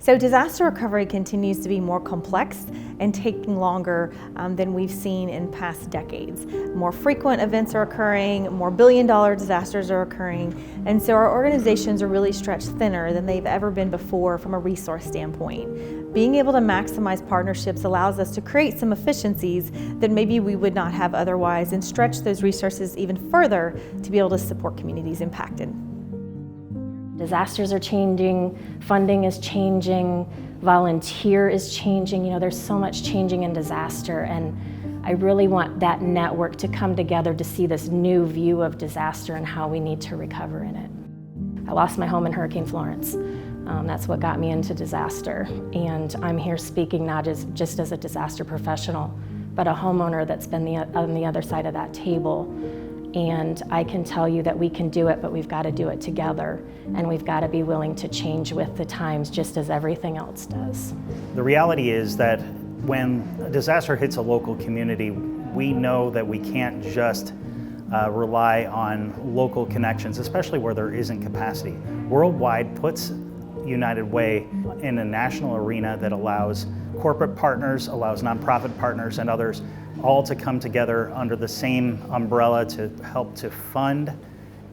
So disaster recovery continues to be more complex and taking longer than we've seen in past decades. More frequent events are occurring, more billion-dollar disasters are occurring, and so our organizations are really stretched thinner than they've ever been before from a resource standpoint. Being able to maximize partnerships allows us to create some efficiencies that maybe we would not have otherwise and stretch those resources even further to be able to support communities impacted. Disasters are changing, funding is changing, volunteer is changing. There's so much changing in disaster, and I really want that network to come together to see this new view of disaster and how we need to recover in it. I lost my home in Hurricane Florence. That's what got me into disaster, and I'm here speaking not just as a disaster professional, but a homeowner that's been on the other side of that table. And I can tell you that we can do it, but we've got to do it together, and we've got to be willing to change with the times just as everything else does. The reality is that when a disaster hits a local community, we know that we can't just rely on local connections, especially where there isn't capacity. Worldwide puts United Way in a national arena that allows corporate partners, allows nonprofit partners and others all to come together under the same umbrella to help to fund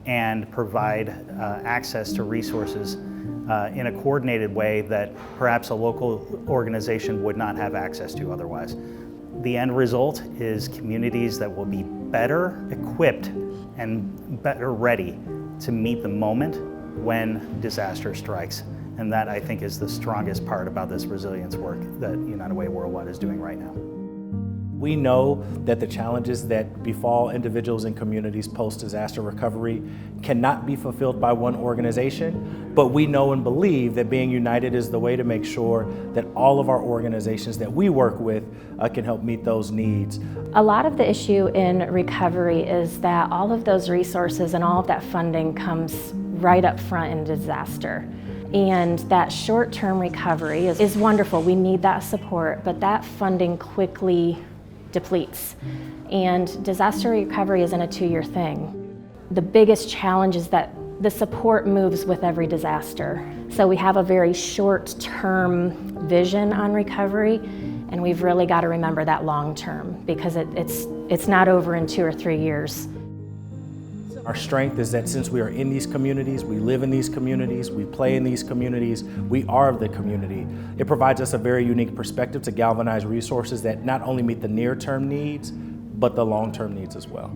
and provide access to resources in a coordinated way that perhaps a local organization would not have access to otherwise. The end result is communities that will be better equipped and better ready to meet the moment when disaster strikes. And that, I think, is the strongest part about this resilience work that United Way Worldwide is doing right now. We know that the challenges that befall individuals and communities post-disaster recovery cannot be fulfilled by one organization, but we know and believe that being united is the way to make sure that all of our organizations that we work with can help meet those needs. A lot of the issue in recovery is that all of those resources and all of that funding comes right up front in disaster. And that short-term recovery is wonderful. We need that support, but that funding quickly depletes. And disaster recovery isn't a 2-year thing. The biggest challenge is that the support moves with every disaster. So we have a very short-term vision on recovery, and we've really got to remember that long-term, because it's not over in 2 or 3 years. Our strength is that since we are in these communities, we live in these communities, we play in these communities, we are the community. It provides us a very unique perspective to galvanize resources that not only meet the near-term needs, but the long-term needs as well.